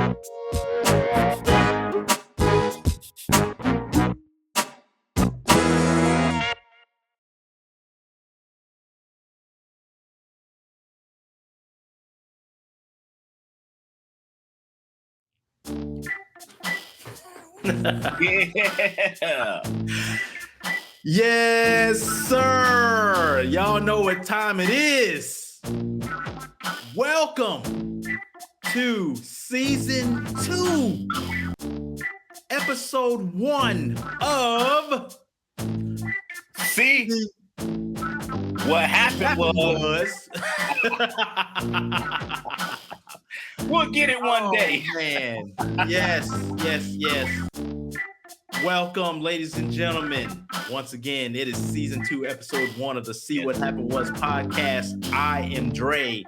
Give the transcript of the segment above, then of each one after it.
Yeah. Yes, sir. Y'all know what time it is. Welcome to season 2, episode 1 of See, what happened was we'll get it one day. Man. Yes. Welcome, ladies and gentlemen. Once again, it is season 2, episode 1 of the See What Happened Was podcast. I am Dre.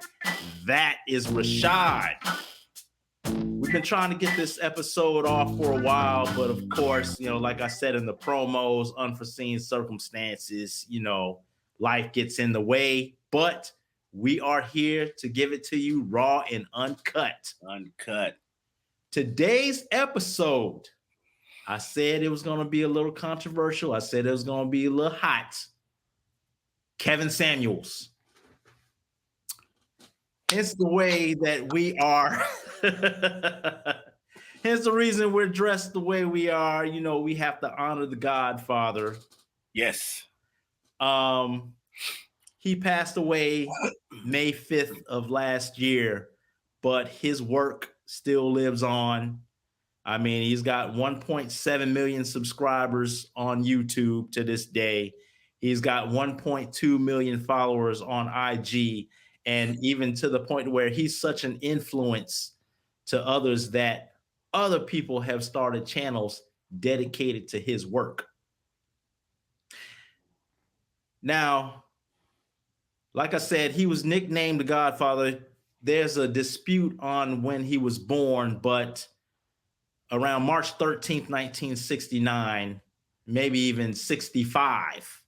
That is Rashad. We've been trying to get this episode off for a while, but of course, like I said in the promos, unforeseen circumstances, life gets in the way, but we are here to give it to you raw and uncut. Today's episode, I said it was going to be a little controversial. I said it was going to be a little hot. Kevin Samuels. Hence the way that we are. Hence the reason we're dressed the way we are. We have to honor the Godfather. Yes. He passed away May 5th of last year, but his work still lives on. I mean, he's got 1.7 million subscribers on YouTube to this day. He's got 1.2 million followers on IG, and even to the point where he's such an influence to others that other people have started channels dedicated to his work. Now, like I said, he was nicknamed the Godfather. There's a dispute on when he was born, but around March 13th, 1969, maybe even 65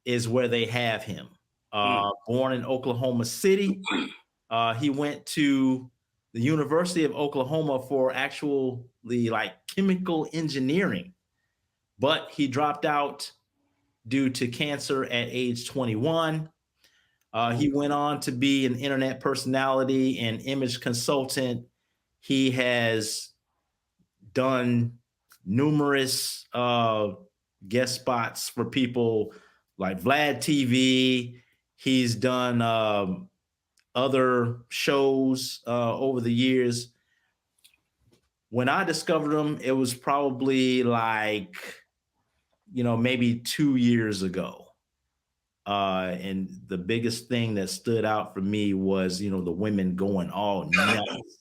is where they have him. Born in Oklahoma City. He went to the University of Oklahoma for actually chemical engineering, but he dropped out due to cancer at age 21. He went on to be an internet personality and image consultant. He has done numerous guest spots for people like Vlad TV. He's done other shows over the years. When I discovered him, it was probably maybe 2 years ago. And the biggest thing that stood out for me was, the women going all nuts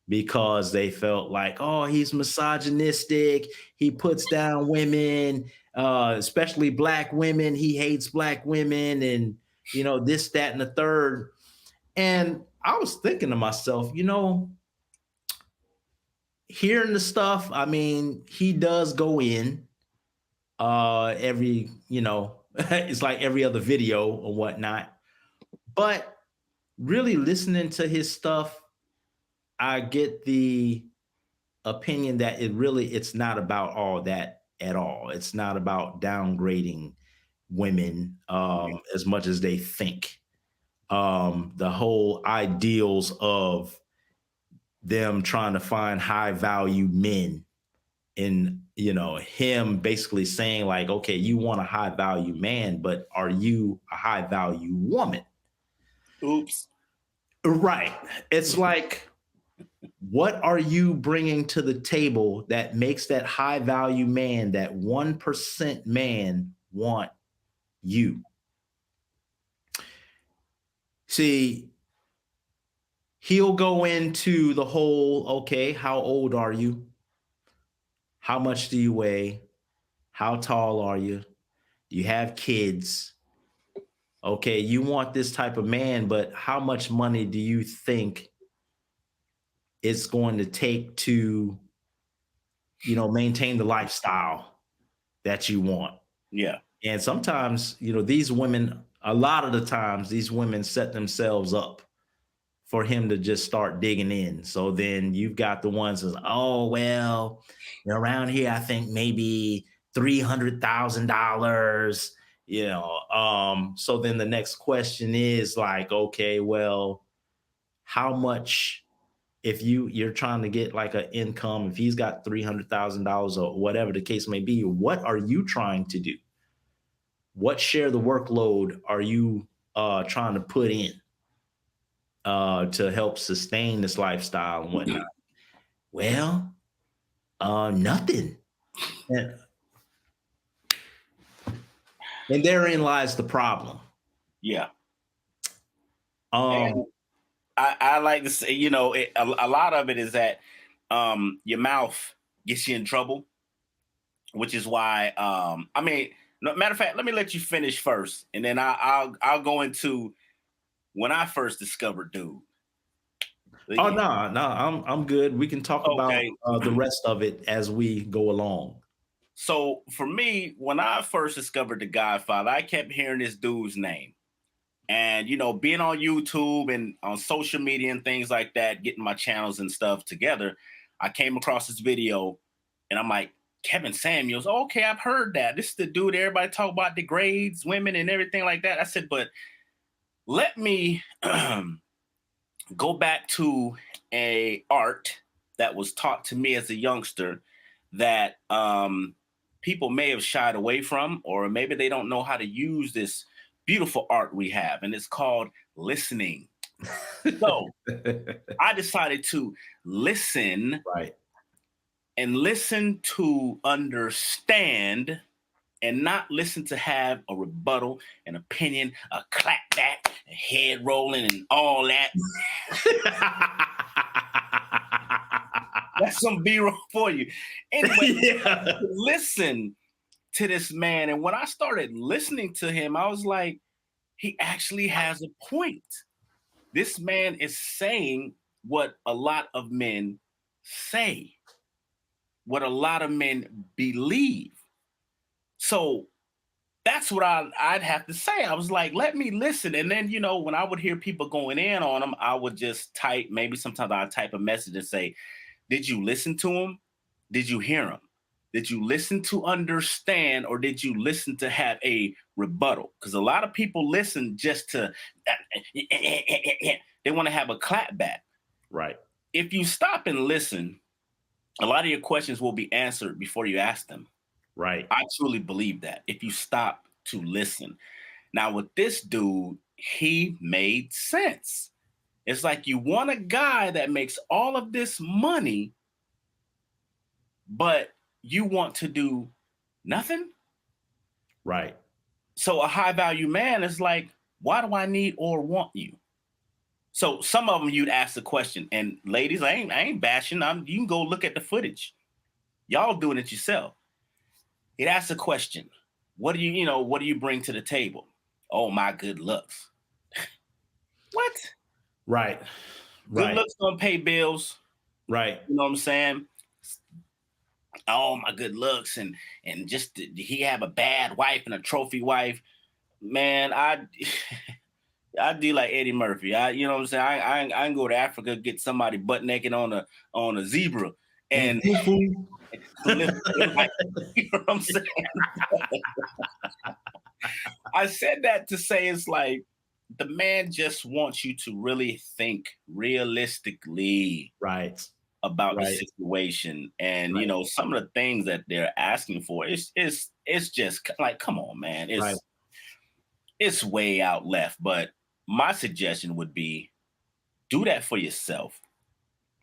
because they felt like, oh, he's misogynistic. He puts down women, especially Black women. He hates Black women and, this, that, and the third. And I was thinking to myself, hearing the stuff, I mean, he does go in every, it's like every other video or whatnot. But really listening to his stuff, I get the opinion that it's not about all that at all. It's not about downgrading women as much as they think. The whole ideals of them trying to find high value men and, him basically saying like, okay, you want a high value man, but are you a high value woman? Oops. Right. It's like, what are you bringing to the table that makes that high value man, that 1% man, want you? See, he'll go into the whole, okay, how old are you? How much do you weigh? How tall are you? Do you have kids? Okay, you want this type of man, but how much money do you think it's going to take to, maintain the lifestyle that you want? Yeah. And sometimes, these women, a lot of the times, these women set themselves up for him to just start digging in. So then you've got the ones that's, oh, well, around here, I think maybe $300,000, so then the next question is like, okay, well, how much, if you're trying to get like an income, if he's got $300,000 or whatever the case may be, what are you trying to do? What share of the workload are you trying to put in to help sustain this lifestyle and whatnot? Well, nothing. And therein lies the problem. Yeah. And I like to say, a lot of it is that your mouth gets you in trouble, which is why, matter of fact, let me let you finish first, and then I'll go into when I first discovered dude. Oh, no, I'm good. We can talk about the rest of it as we go along. So for me, when I first discovered The Godfather, I kept hearing this dude's name. And, being on YouTube and on social media and things like that, getting my channels and stuff together, I came across this video and I'm like, Kevin Samuels, okay, I've heard that. This is the dude everybody talk about, degrades women and everything like that. I said, but let me go back to a art that was taught to me as a youngster that people may have shied away from, or maybe they don't know how to use this beautiful art we have, and it's called listening. So I decided to listen, right, and listen to understand, and not listen to have a rebuttal, an opinion, a clapback, a head rolling, and all that. That's some B-roll for you. Anyway, listen to this man. And when I started listening to him, I was like, he actually has a point. This man is saying what a lot of men say, what a lot of men believe. So that's what I'd have to say. I was like, let me listen. And then, when I would hear people going in on him, I would just type, maybe sometimes I'd type a message and say, did you listen to him? Did you hear him? Did you listen to understand, or did you listen to have a rebuttal? Because a lot of people listen just to, they want to have a clap back. Right. If you stop and listen, a lot of your questions will be answered before you ask them. Right. I truly believe that if you stop to listen. Now with this dude, he made sense. It's like you want a guy that makes all of this money, but you want to do nothing. Right. So a high value man is like, why do I need or want you? So some of them you'd ask the question, and ladies, I ain't bashing. You can go look at the footage. Y'all doing it yourself. He'd ask the question, what do you bring to the table? Oh, my good looks. What? Right. Good looks don't pay bills. Right. You know what I'm saying? Oh, my good looks, and just he have a bad wife and a trophy wife. Man, I do like Eddie Murphy. You know what I'm saying? I can go to Africa, get somebody butt naked on a zebra, and live life. You know what I'm saying? I said that to say it's like the man just wants you to really think realistically, right, about the situation, and some of the things that they're asking for. It's just like, come on, man. It's way out left. But my suggestion would be, do that for yourself.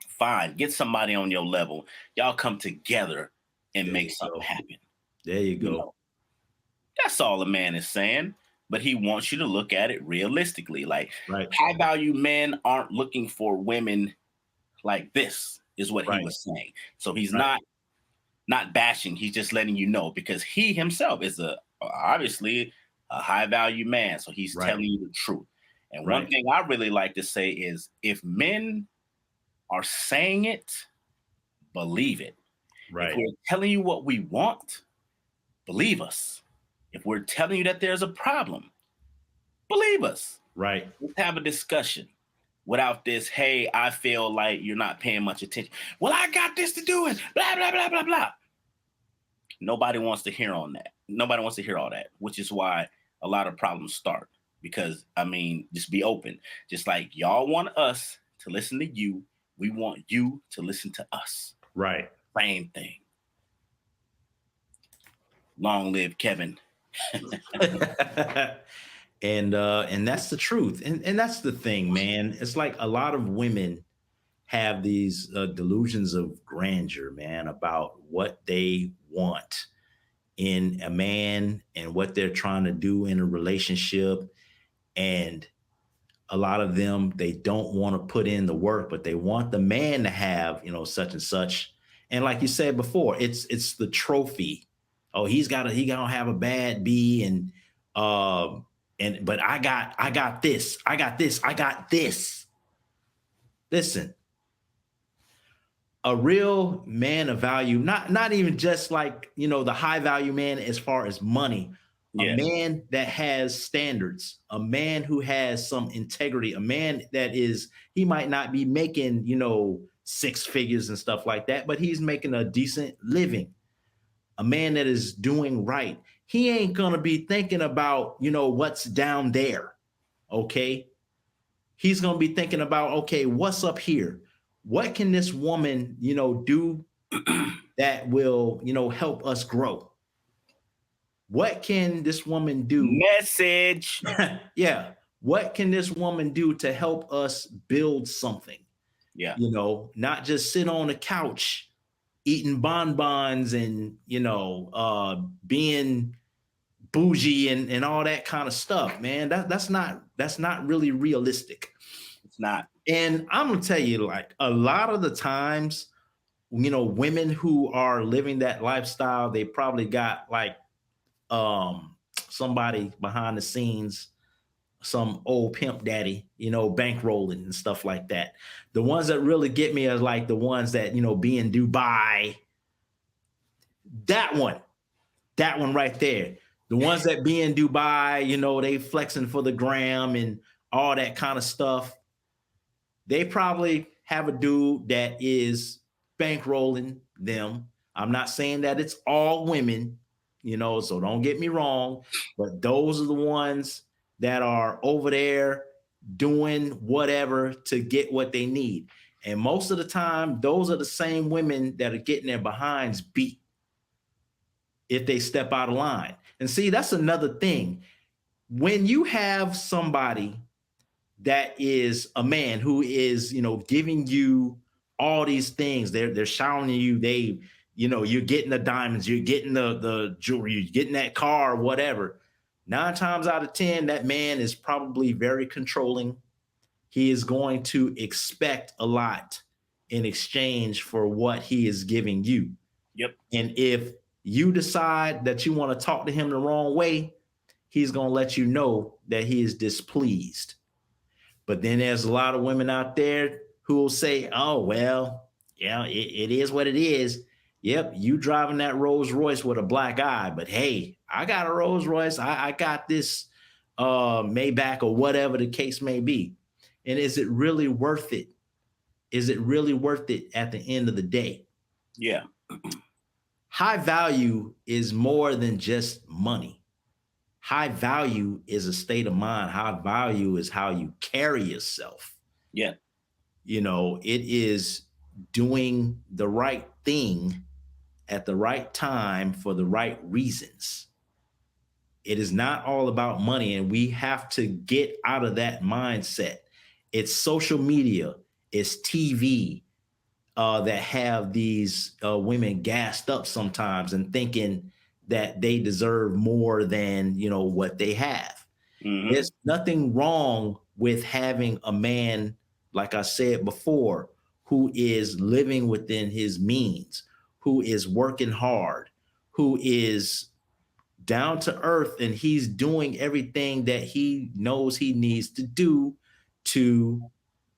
Fine, get somebody on your level. Y'all come together and make something happen. There you go. That's all a man is saying. But he wants you to look at it realistically. Like, high value men aren't looking for women like this, is what he was saying. So he's not bashing. He's just letting you know, because he himself is obviously a high value man. So he's telling you the truth. And one thing I really like to say is, if men are saying it, believe it. If we're telling you what we want, believe us. If we're telling you that there's a problem, believe us. Right. Let's have a discussion. without this, hey, I feel like you're not paying much attention. Well, I got this to do it, blah, blah, blah, blah, blah. Nobody wants to hear on that. Nobody wants to hear all that, which is why a lot of problems start. Because, I mean, just be open. Just like y'all want us to listen to you, we want you to listen to us. Right. Same thing. Long live Kevin. And that's the truth. And that's the thing, man. It's like a lot of women have these delusions of grandeur, man, about what they want in a man and what they're trying to do in a relationship. And a lot of them, they don't want to put in the work, but they want the man to have, such and such. And like you said before, it's the trophy. Oh, he gonna have a bad B, but I got this. Listen, a real man of value, not even just like, the high value man as far as money, a man that has standards, a man who has some integrity, a man that he might not be making, six figures and stuff like that, but he's making a decent living. A man that is doing right. He ain't going to be thinking about, what's down there. Okay. He's going to be thinking about, okay, what's up here? What can this woman, do that will, help us grow? What can this woman do? Message. Yeah. What can this woman do to help us build something? Yeah. Not just sit on the couch eating bonbons and, being bougie and all that kind of stuff, man. That's not really realistic. It's not. And I'm gonna tell you, like, a lot of the times, women who are living that lifestyle, they probably got like somebody behind the scenes, some old pimp daddy, bankrolling and stuff like that. The ones that really get me are like the ones that, be in Dubai. That one right there. The ones that be in Dubai, they flexing for the gram and all that kind of stuff. They probably have a dude that is bankrolling them. I'm not saying that it's all women, so don't get me wrong, but those are the ones that are over there doing whatever to get what they need. And most of the time, those are the same women that are getting their behinds beat if they step out of line. And see, that's another thing. When you have somebody that is a man who is, giving you all these things, they're showering you, you're getting the diamonds, you're getting the jewelry, you're getting that car, whatever. 9 times out of 10, that man is probably very controlling. He is going to expect a lot in exchange for what he is giving you. Yep. And if you decide that you want to talk to him the wrong way, he's going to let you know that he is displeased. But then there's a lot of women out there who will say, oh, well, yeah, it is what it is. Yep, you driving that Rolls Royce with a black eye, but hey, I got a Rolls Royce. I got this Maybach or whatever the case may be. And is it really worth it? Is it really worth it at the end of the day? Yeah. High value is more than just money. High value is a state of mind. High value is how you carry yourself. Yeah. It is doing the right thing at the right time for the right reasons. It is not all about money, and we have to get out of that mindset. It's social media, it's TV that have these women gassed up sometimes and thinking that they deserve more than, what they have. Mm-hmm. There's nothing wrong with having a man, like I said before, who is living within his means, who is working hard, who is down to earth, and he's doing everything that he knows he needs to do to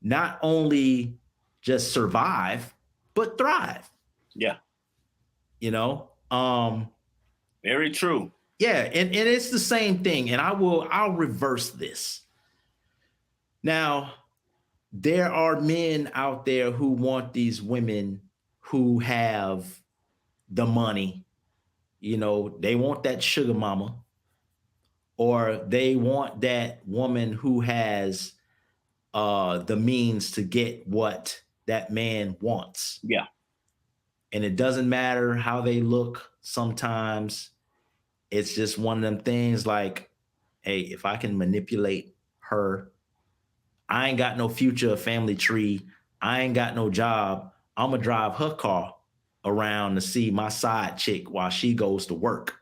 not only just survive, but thrive. Yeah. Very true. Yeah, and it's the same thing. And I'll reverse this. Now, there are men out there who want these women who have the money. You know, they want that sugar mama, or they want that woman who has the means to get what that man wants. Yeah. And it doesn't matter how they look sometimes. It's just one of them things like, hey, if I can manipulate her, I ain't got no future family tree. I ain't got no job. I'm going to drive her car around to see my side chick while she goes to work.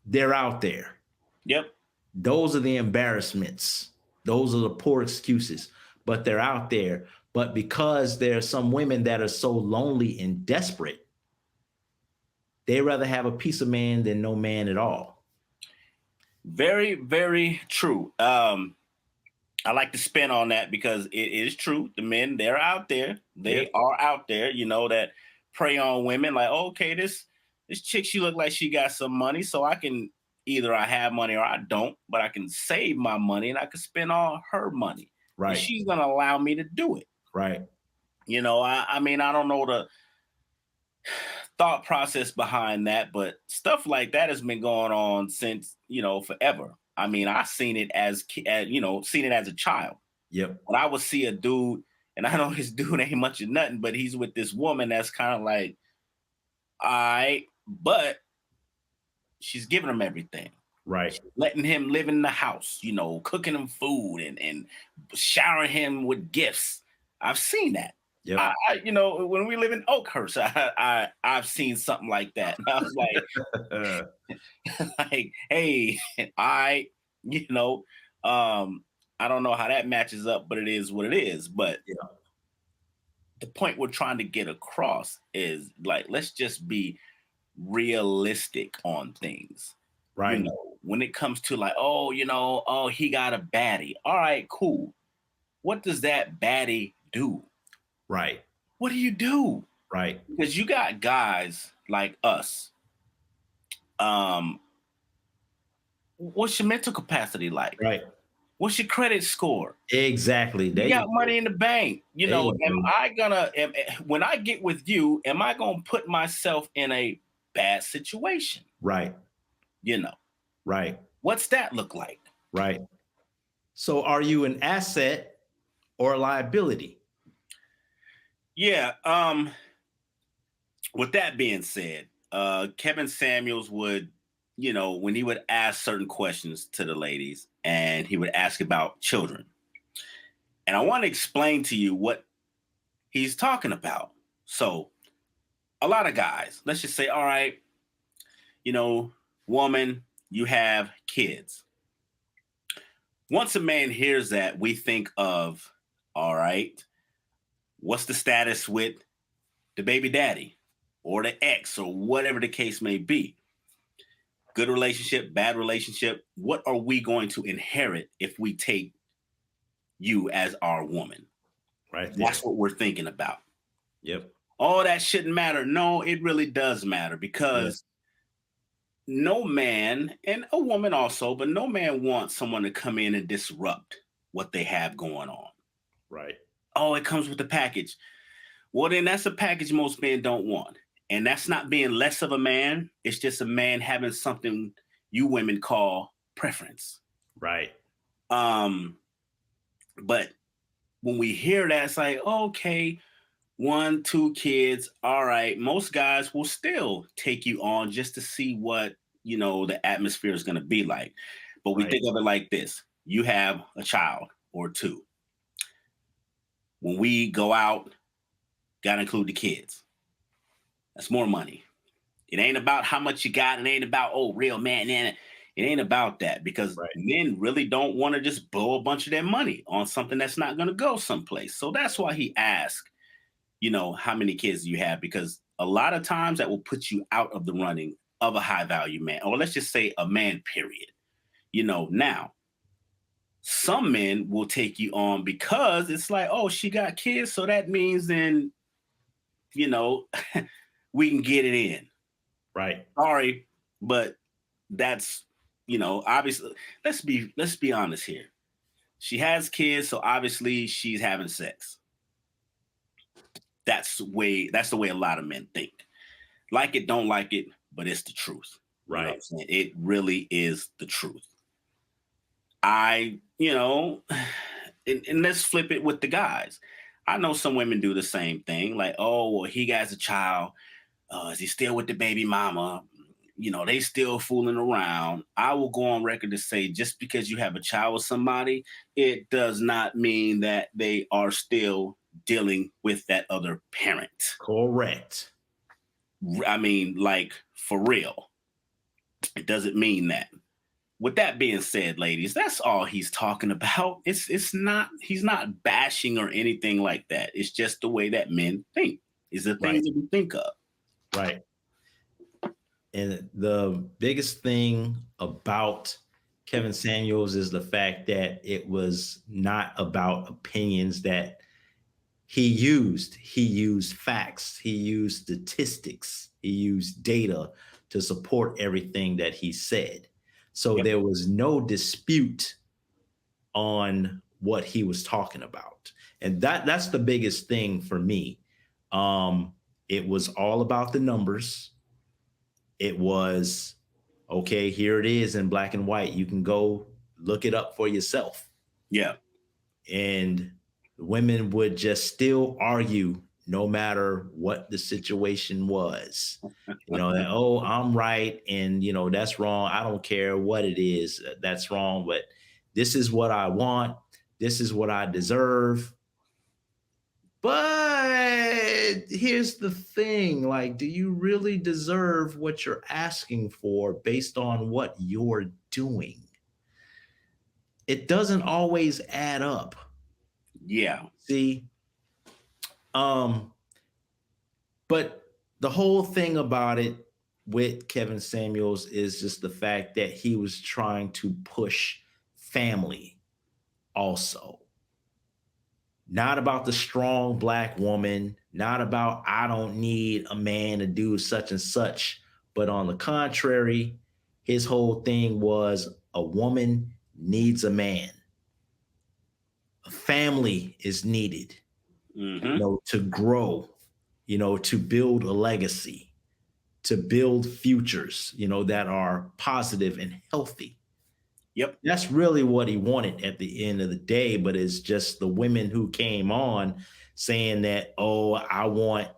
They're out there. Yep. Those are the embarrassments. Those are the poor excuses, but they're out there. But because there are some women that are so lonely and desperate, they rather have a piece of man than no man at all. Very, very true. I like to spin on that because it is true. The men, they're out there. They are out there, you know, that prey on women like, okay, this chick, she look like she got some money, so I can either I have money or I don't, but I can save my money and I can spend all her money. Right. And she's gonna allow me to do it. Right. You know, I mean, I don't know the thought process behind that, but stuff like that has been going on since, you know, forever. I mean, I seen it as you know, seen it as a child. Yep. When I would see a dude, and I know this dude ain't much of nothing, but he's with this woman that's kind of like, all right, but she's giving him everything. Right. She's letting him live in the house, you know, cooking him food and showering him with gifts. I've seen that. Yep. You know, when we live in Oakhurst, I've seen something like that. And I was like, like, hey, you know, I don't know how that matches up, but it is what it is. But the point we're trying to get across is like, let's just be realistic on things. Right. You know, when it comes to like, oh, you know, oh, he got a baddie. All right, cool. What does that baddie do? Right. What do you do? Right. Because you got guys like us. What's your mental capacity like? Right. What's your credit score? Exactly. You got money in the bank. You know, when I get with you, am I gonna put myself in a bad situation? Right. You know. Right. What's that look like? Right. So are you an asset or a liability? Yeah. With that being said, Kevin Samuels would, you know, when he would ask certain questions to the ladies and he would ask about children. And I want to explain to you what he's talking about. So a lot of guys, let's just say, all right, you know, woman, you have kids. Once a man hears that, we think of, all right, what's the status with the baby daddy or the ex or whatever the case may be? Good relationship, bad relationship. What are we going to inherit if we take you as our woman? Right. There. That's what we're thinking about. Yep. Oh, that shouldn't matter. No, it really does matter because no man, and a woman also, but no man wants someone to come in and disrupt what they have going on. Right. Oh, it comes with the package. Well, then that's a package most men don't want. And that's not being less of a man. It's just a man having something you women call preference. Right. But when we hear that, it's like, okay, 1, 2 kids. All right. Most guys will still take you on just to see what, you know, the atmosphere is going to be like. But we think of it like this. You have a child or 2. When we go out, got to include the kids. That's more money. It ain't about how much you got. It ain't about, oh, real man. It ain't about that because men really don't want to just blow a bunch of their money on something that's not going to go someplace. So that's why he asked, you know, how many kids do you have? Because a lot of times that will put you out of the running of a high value man, or let's just say a man, period. You know, now, some men will take you on because it's like, oh, she got kids. So that means then, you know, we can get it in. Right. Sorry, but that's, you know, obviously, let's be honest here. She has kids, so obviously she's having sex. That's the way a lot of men think. Like it, don't like it, but it's the truth. You know what I'm Right. saying? It really is the truth. I, you know, and let's flip it with the guys. I know some women do the same thing. Like, oh, well, he has a child. Is he still with the baby mama? You know, they still fooling around. I will go on record to say just because you have a child with somebody, it does not mean that they are still dealing with that other parent. Correct. I mean, like for real. It doesn't mean that. With that being said, ladies, that's all he's talking about. It's not he's not bashing or anything like that. It's just the way that men think. Is the things Right. that we think of. Right. And the biggest thing about Kevin Samuels is the fact that it was not about opinions that he used. He used facts, he used statistics, he used data to support everything that he said. So Yep. there was no dispute on what he was talking about. And that's the biggest thing for me. It was all about the numbers. It was, okay, here it is in black and white. You can go look it up for yourself. Yeah. And women would just still argue no matter what the situation was. You know, that, oh, I'm right. And, you know, that's wrong. I don't care what it is. That's wrong. But this is what I want. This is what I deserve. But here's the thing, like, do you really deserve what you're asking for based on what you're doing? It doesn't always add up. Yeah. See? But the whole thing about it with Kevin Samuels is just the fact that he was trying to push family also. Not about the strong black woman, not about I don't need a man to do such and such. But on the contrary, his whole thing was a woman needs a man. A family is needed, to grow, to build a legacy, to build futures, that are positive and healthy. Yep. That's really what he wanted at the end of the day, but it's just the women who came on saying that, oh, I want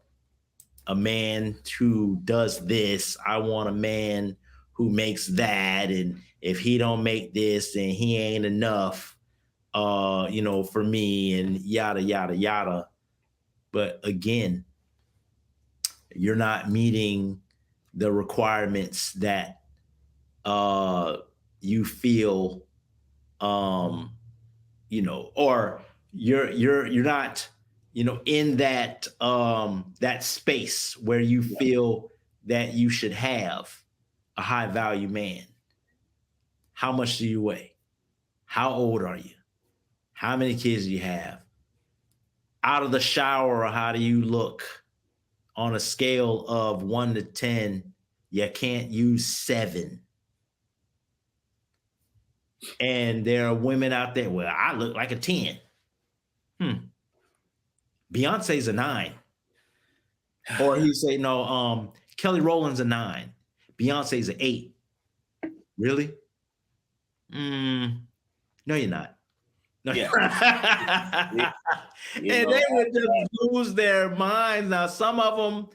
a man who does this. I want a man who makes that. And if he don't make this, then he ain't enough, for me, and yada, yada, yada. But again, you're not meeting the requirements that you feel or you're not, in that space where you feel that you should have a high value man. How much do you weigh? How old are you? How many kids do you have? Out of the shower, how do you look? On a scale of 1 to 10, you can't use 7. And there are women out there, well, I look like a 10. Beyonce's a 9. Or you say, no, Kelly Rowland's a 9. Beyonce's an 8. Really? No, you're not. No. Yeah. And they would just lose their minds. Now, some of them,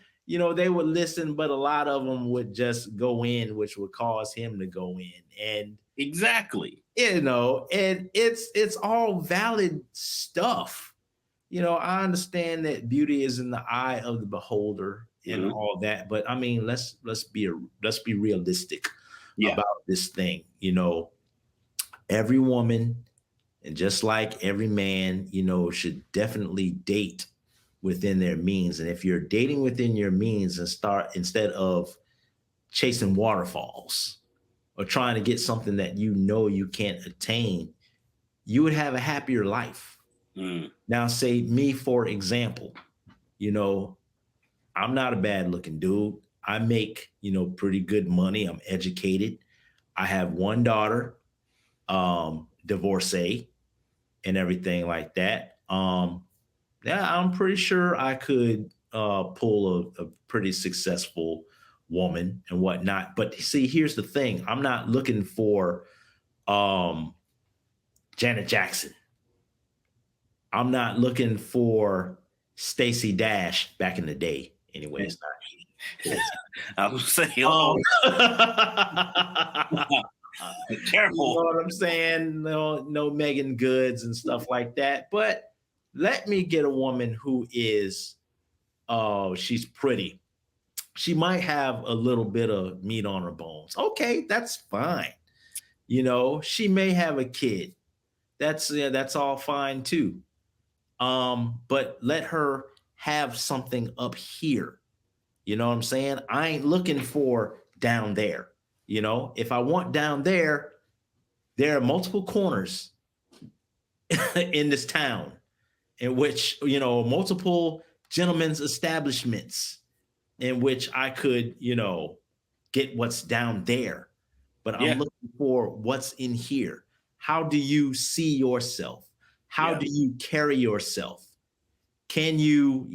they would listen, but a lot of them would just go in, which would cause him to go in. And exactly. And it's all valid stuff. I understand that beauty is in the eye of the beholder and all that, but I mean, let's be realistic about this thing. Every woman, and just like every man, should definitely date within their means. And if you're dating within your means and instead of chasing waterfalls or trying to get something that you can't attain, you would have a happier life. Now, say me, for example, I'm not a bad looking dude. I make, pretty good money. I'm educated. I have one daughter, divorcee. and everything like that. Yeah, I'm pretty sure I could pull a pretty successful woman and whatnot. But see, here's the thing: I'm not looking for um, Janet Jackson. I'm not looking for Stacey Dash back in the day. Anyways, I was saying, um, you careful. know what I'm saying? No Megan Goods and stuff like that. But let me get a woman who is, she's pretty. She might have a little bit of meat on her bones. Okay, that's fine. She may have a kid. That's all fine too. But let her have something up here. You know what I'm saying? I ain't looking for down there. If I want down there, there are multiple corners in this town in which, multiple gentlemen's establishments in which I could, get what's down there. But Yeah. I'm looking for what's in here. How do you see yourself? How do you carry yourself? Can you,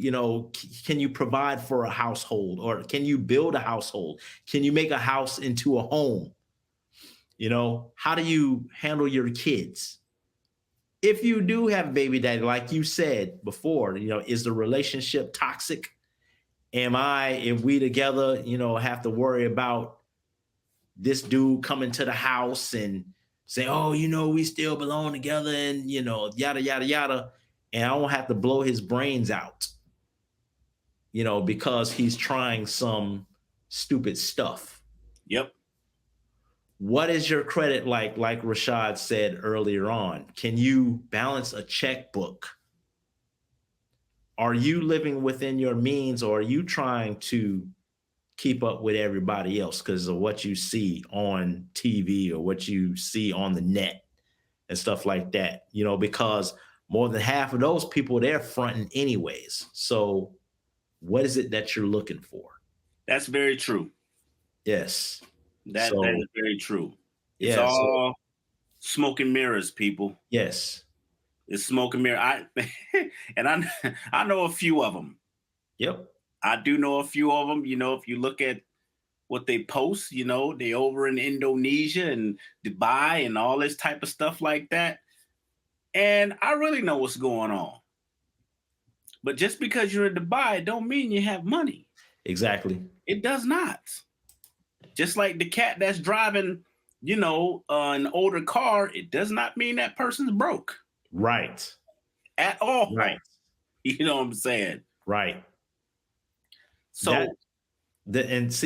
can you provide for a household, or can you build a household? Can you make a house into a home? How do you handle your kids? If you do have a baby daddy, like you said before, is the relationship toxic? If we together, have to worry about this dude coming to the house and say, oh, we still belong together and, yada, yada, yada. And I won't have to blow his brains out, because he's trying some stupid stuff. Yep. What is your credit like Rashad said earlier on? Can you balance a checkbook? Are you living within your means, or are you trying to keep up with everybody else because of what you see on TV or what you see on the net and stuff like that? Because more than half of those people, they're fronting anyways. So what is it that you're looking for? That's very true. Yes. That is very true. It's yeah, all smoke and mirrors, people. Yes. It's smoke and mirror. I know a few of them. Yep. I do know a few of them. If you look at what they post, they over in Indonesia and Dubai and all this type of stuff like that. And I really know what's going on. But just because you're in Dubai don't mean you have money. Exactly. It does not. Just like the cat that's driving, an older car, it does not mean that person's broke. Right. At all. Right. You know what I'm saying? Right. So that's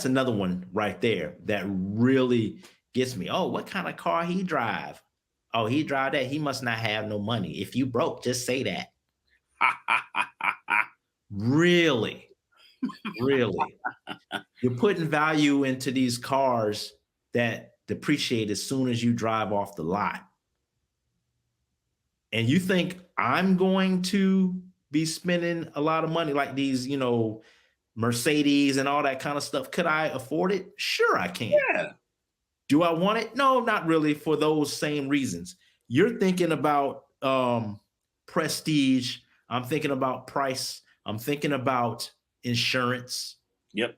another one right there that really gets me. Oh, what kind of car he drive? Oh, he drive that. He must not have no money. If you broke, just say that. Really? Really? You're putting value into these cars that depreciate as soon as you drive off the lot. And you think I'm going to be spending a lot of money like these, Mercedes and all that kind of stuff? Could I afford it? Sure, I can. Yeah. Do I want it? No, not really, for those same reasons. You're thinking about prestige. I'm thinking about price. I'm thinking about insurance. Yep.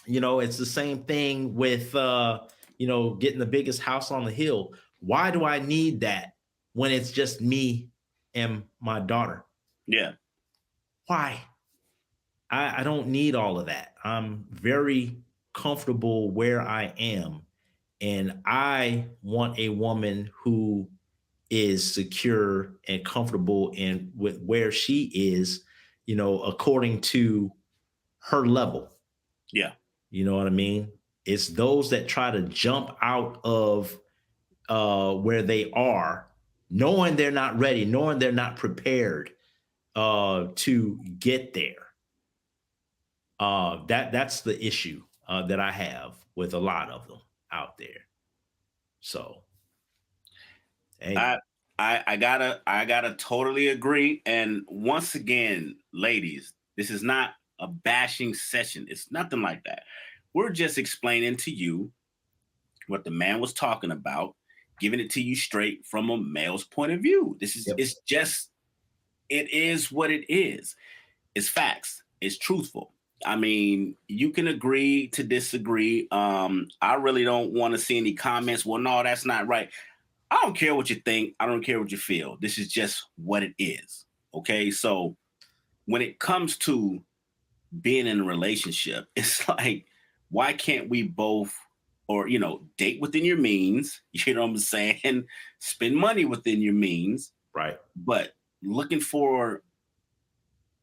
It's the same thing with getting the biggest house on the hill. Why do I need that when it's just me and my daughter? Yeah. Why? I don't need all of that. I'm very comfortable where I am. And I want a woman who is secure and comfortable in with where she is, according to her level. Yeah. You know what I mean? It's those that try to jump out of where they are, knowing they're not ready, knowing they're not prepared to get there. That's the issue that I have with a lot of them out there. So, hey. I gotta totally agree. And once again, ladies, this is not a bashing session. It's nothing like that. We're just explaining to you what the man was talking about. giving it to you straight from a male's point of view. This is Yep. it's just it is what it is. It's facts. It's truthful. I mean, you can agree to disagree. I really don't want to see any comments. Well, no, that's not right. I don't care what you think. I don't care what you feel. This is just what it is. Okay. So when it comes to being in a relationship, it's like, why can't we both, or, date within your means? You know what I'm saying? Spend money within your means, Right. but looking for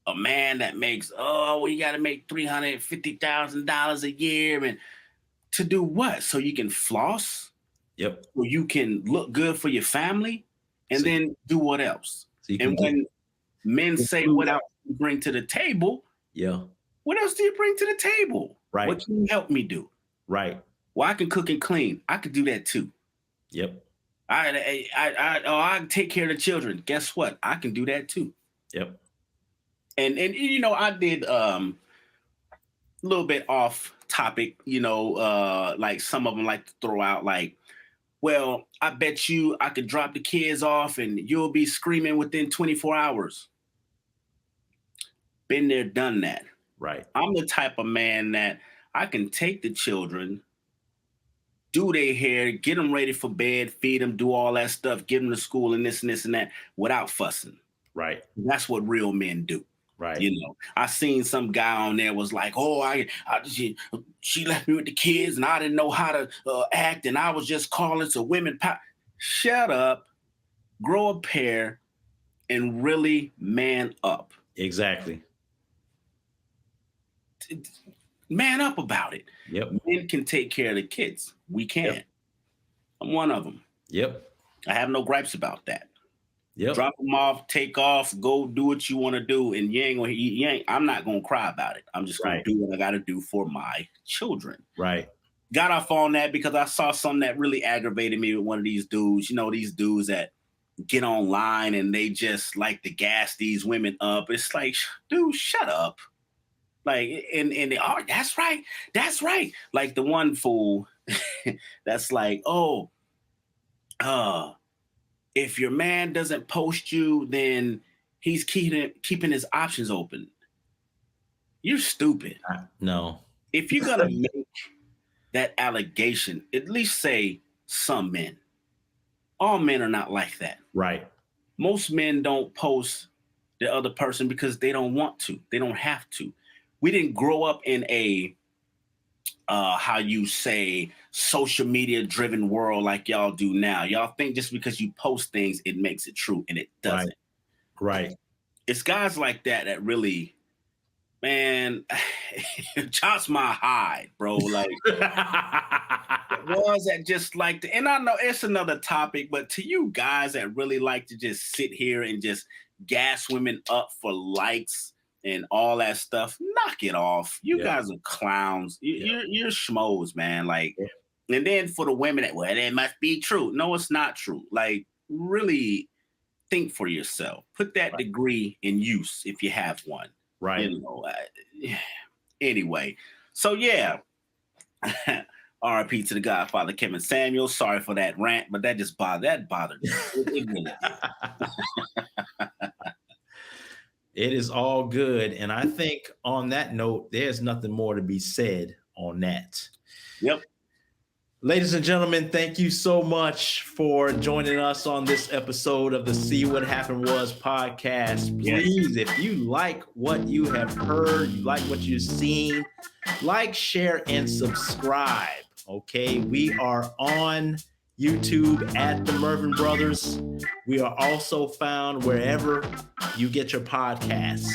a man that makes, you got to make $350,000 a year, and to do what? So you can floss, Yep. or you can look good for your family, and So- then do what else? So you can And get- when men say, food what out. else do you bring to the table? Yeah. What else do you bring to the table? Right. What can you help me do? Right. Well, I can cook and clean. I could do that too. Yep. I take care of the children. Guess what? I can do that too. Yep. And I did a little bit off topic, like some of them like to throw out like, well, I bet you I could drop the kids off and you'll be screaming within 24 hours. Been there, done that. Right. I'm the type of man that I can take the children, do their hair, get them ready for bed, feed them, do all that stuff, give them to school and this and this and that without fussing. Right. That's what real men do. Right. I seen some guy on there was like, she left me with the kids and I didn't know how to act and I was just calling to women. Shut up, grow a pair, and really man up. Exactly. Man up about it. Yep. Men can take care of the kids. We can. Yep. I'm one of them. Yep. I have no gripes about that. Yep. Drop them off, take off, go do what you want to do, and I'm not gonna cry about it. I'm just gonna do what I gotta do for my children. Right. Got off on that because I saw something that really aggravated me with one of these dudes. These dudes that get online and they just like to gas these women up. It's like, dude, shut up. Like, and they are, that's right. Like the one fool that's like, if your man doesn't post you, then he's keeping his options open. You're stupid. No. If you're gonna make that allegation, at least say some men. All men are not like that. Right. Most men don't post the other person because they don't want to. They don't have to. We didn't grow up in a how you say social media driven world like y'all do now. Y'all think just because you post things, it makes it true, and it doesn't. Right. It's guys like that really, man, chops my hide, bro. Like ones that just like to, and I know it's another topic, but to you guys that really like to just sit here and just gas women up for likes and all that stuff, knock it off. You guys are clowns. You're schmoes, man. Like, and then for the women that, well, it must be true. No, it's not true. Like, really think for yourself. Put that degree in use if you have one. Right. Anyway, so yeah. RIP to the Godfather Kevin Samuel. Sorry for that rant, but that just bothered me. It really did. It is all good. And I think on that note, there's nothing more to be said on that. Yep. Ladies and gentlemen, thank you so much for joining us on this episode of the See What Happened Was podcast. Please, if you like what you have heard, you like what you've seen, like, share, and subscribe. Okay, we are on YouTube at the Murvin Brothers. We are also found wherever you get your podcasts.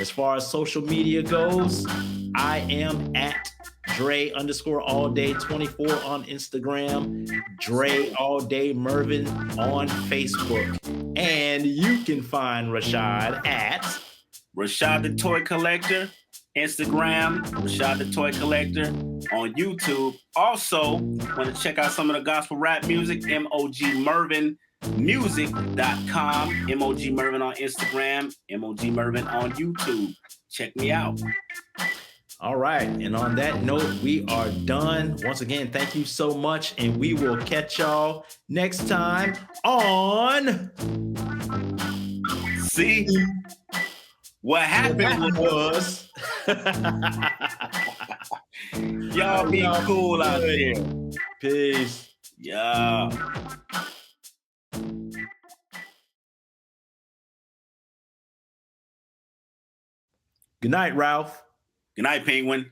As far as social media goes, I am at Dre_all_day24 on Instagram, Dre All Day Murvin on Facebook. And you can find Rashad at Rashad the Toy Collector, Instagram, Rashad the Toy Collector, on YouTube. Also, want to check out some of the gospel rap music, MOGMurvinmusic.com, MOG Murvin on Instagram, MOG Murvin on YouTube. Check me out. All right. And on that note, we are done. Once again, thank you so much. And we will catch y'all next time on See? What happened was y'all be cool out there. Peace. Yeah. Good night, Ralph. Good night, Penguin.